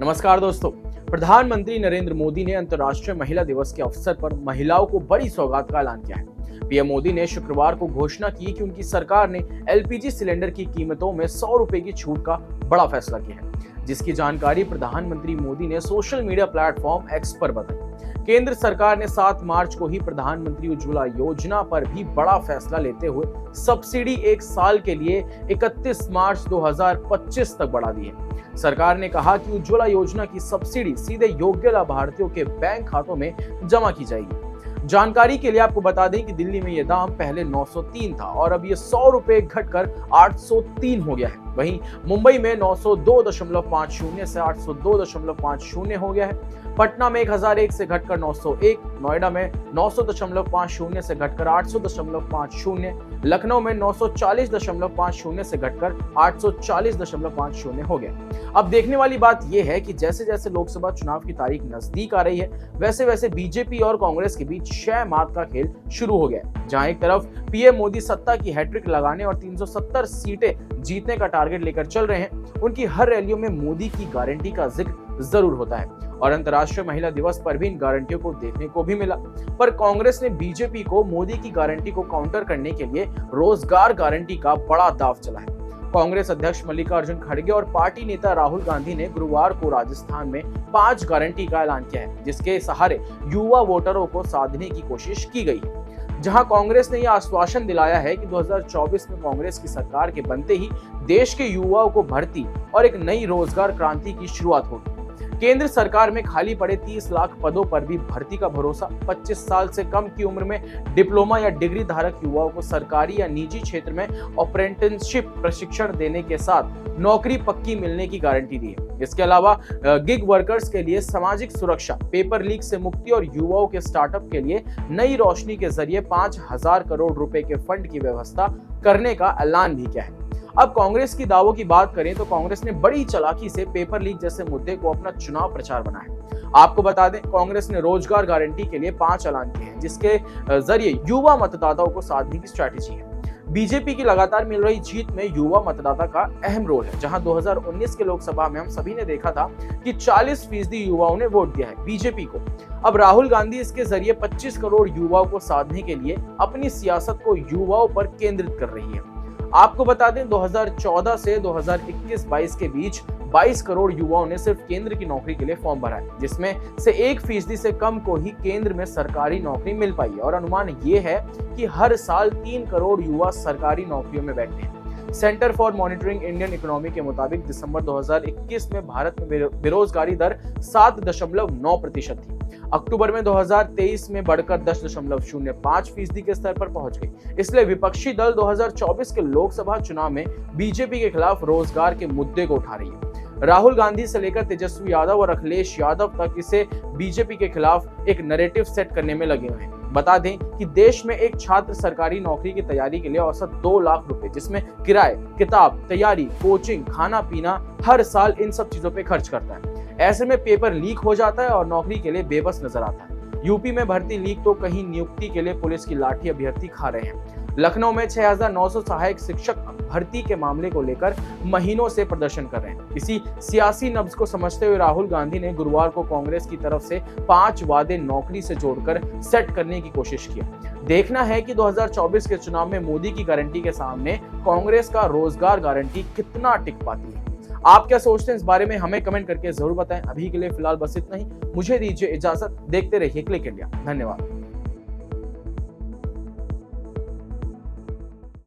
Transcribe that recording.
नमस्कार दोस्तों। प्रधानमंत्री नरेंद्र मोदी ने अंतर्राष्ट्रीय महिला दिवस के अवसर पर महिलाओं को बड़ी सौगात का ऐलान किया है। पीएम मोदी ने शुक्रवार को घोषणा की कि उनकी सरकार ने एलपीजी सिलेंडर की कीमतों में 100 रुपए की छूट का बड़ा फैसला किया है, जिसकी जानकारी प्रधानमंत्री मोदी ने सोशल मीडिया प्लेटफॉर्म एक्स पर बताई। केंद्र सरकार ने 7 मार्च को ही प्रधानमंत्री उज्ज्वला योजना पर भी बड़ा फैसला लेते हुए सब्सिडी 1 साल के लिए 31 मार्च 2025 तक बढ़ा दी है। सरकार ने कहा कि उज्ज्वला योजना की सब्सिडी सीधे योग्य लाभार्थियों के बैंक खातों में जमा की जाएगी। जानकारी के लिए आपको बता दें कि दिल्ली में यह दाम पहले 903 था और अब ये 100 रुपए घटकर 803 हो गया है। वहीं मुंबई में 902.50 से 802.50 हो गया है। पटना में 1001 से घटकर 901, नोएडा में 900.50 से घटकर 800.50, लखनऊ में 940.50 से घटकर 840.50 हो गया। अब देखने वाली बात यह है कि जैसे जैसे लोकसभा चुनाव की तारीख नजदीक आ रही है, वैसे वैसे बीजेपी और कांग्रेस के बीच 6 मात का खेल शुरू हो गया है। जहां एक तरफ पीएम मोदी सत्ता की हैट्रिक लगाने और 370 सीटें जीतने का टारगेट लेकर चल रहे हैं, उनकी हर रैलियों में मोदी की गारंटी का जिक्र जरूर होता है और अंतर्राष्ट्रीय महिला दिवस पर भी इन गारंटियों को देखने को भी मिला। पर कांग्रेस ने बीजेपी को मोदी की गारंटी को काउंटर करने के लिए रोजगार गारंटी का बड़ा दांव चला है। कांग्रेस अध्यक्ष मल्लिकार्जुन खड़गे और पार्टी नेता राहुल गांधी ने गुरुवार को राजस्थान में 5 गारंटी का ऐलान किया है, जिसके सहारे युवा वोटरों को साधने की कोशिश की गई है। जहां कांग्रेस ने यह आश्वासन दिलाया है कि 2024 में कांग्रेस की सरकार के बनते ही देश के युवाओं को भर्ती और एक नई रोजगार क्रांति की शुरुआत होगी। केंद्र सरकार में खाली पड़े 30 लाख पदों पर भी भर्ती का भरोसा। 25 साल से कम की उम्र में डिप्लोमा या डिग्री धारक युवाओं को सरकारी या निजी क्षेत्र में अप्रेंटिसशिप प्रशिक्षण देने के साथ नौकरी पक्की मिलने की गारंटी दी है। इसके अलावा गिग वर्कर्स के लिए सामाजिक सुरक्षा, पेपर लीक से मुक्ति और युवाओं के स्टार्टअप के लिए नई रोशनी के जरिए 5,000 करोड़ रुपए के फंड की व्यवस्था करने का ऐलान भी किया है। अब कांग्रेस की दावों की बात करें तो कांग्रेस ने बड़ी चालाकी से पेपर लीक जैसे मुद्दे को अपना चुनाव प्रचार बनाया। आपको बता दें, कांग्रेस ने रोजगार गारंटी के लिए 5 ऐलान किए हैं, जिसके जरिए युवा मतदाताओं को साधने की स्ट्रैटेजी है। बीजेपी की लगातार मिल रही जीत में युवा मतदाता का अहम रोल है। जहां 2019 के लोकसभा में हम सभी ने देखा था कि 40% युवाओं ने वोट दिया है बीजेपी को। अब राहुल गांधी इसके जरिए 25 करोड़ युवाओं को साधने के लिए अपनी सियासत को युवाओं पर केंद्रित कर रही है। आपको बता दें, 2014 से 2021-22 के बीच 22 करोड़ युवाओं ने सिर्फ केंद्र की नौकरी के लिए फॉर्म भरा है, जिसमें से 1% से कम को ही केंद्र में सरकारी नौकरी मिल पाई है और अनुमान ये है कि हर साल 3 करोड़ युवा सरकारी नौकरियों में बैठे हैं। Centre for monitoring Indian economy के मुताबिक दिसंबर 2021 में भारत में बेरोजगारी दर 7.9% थी। अक्टूबर में 2023 में बढ़कर 10.05% के स्तर पर पहुंच गई। इसलिए विपक्षी दल 2024 के लोकसभा चुनाव में बीजेपी के खिलाफ रोजगार के मुद्दे को उठा रही है। राहुल गांधी से लेकर तेजस्वी यादव और अखिलेश यादव तक इसे बीजेपी के खिलाफ एक नैरेटिव सेट करने में लगे हुए हैं। बता दें कि देश में एक छात्र सरकारी नौकरी की तैयारी के लिए औसत 2 लाख रुपए, जिसमें किराए, किताब, तैयारी, कोचिंग, खाना पीना, हर साल इन सब चीजों पे खर्च करता है। ऐसे में पेपर लीक हो जाता है और नौकरी के लिए बेबस नजर आता है। यूपी में भर्ती लीक तो कहीं नियुक्ति के लिए पुलिस की लाठी अभ्यर्थी खा रहे हैं। लखनऊ में 6,900 सहायक शिक्षक भर्ती के मामले को लेकर महीनों से प्रदर्शन कर रहे हैं। इसी सियासी नब्ज को समझते हुए राहुल गांधी ने गुरुवार को कांग्रेस की तरफ से 5 वादे नौकरी से जोड़कर सेट करने की कोशिश की। देखना है कि 2024 के चुनाव में मोदी की गारंटी के सामने कांग्रेस का रोजगार गारंटी कितना टिक पाती है। आप क्या सोचते हैं इस बारे में, हमें कमेंट करके जरूर बताएं। अभी के लिए फिलहाल बस इतना ही। मुझे दीजिए इजाजत। देखते रहिए क्लिक इंडिया। धन्यवाद।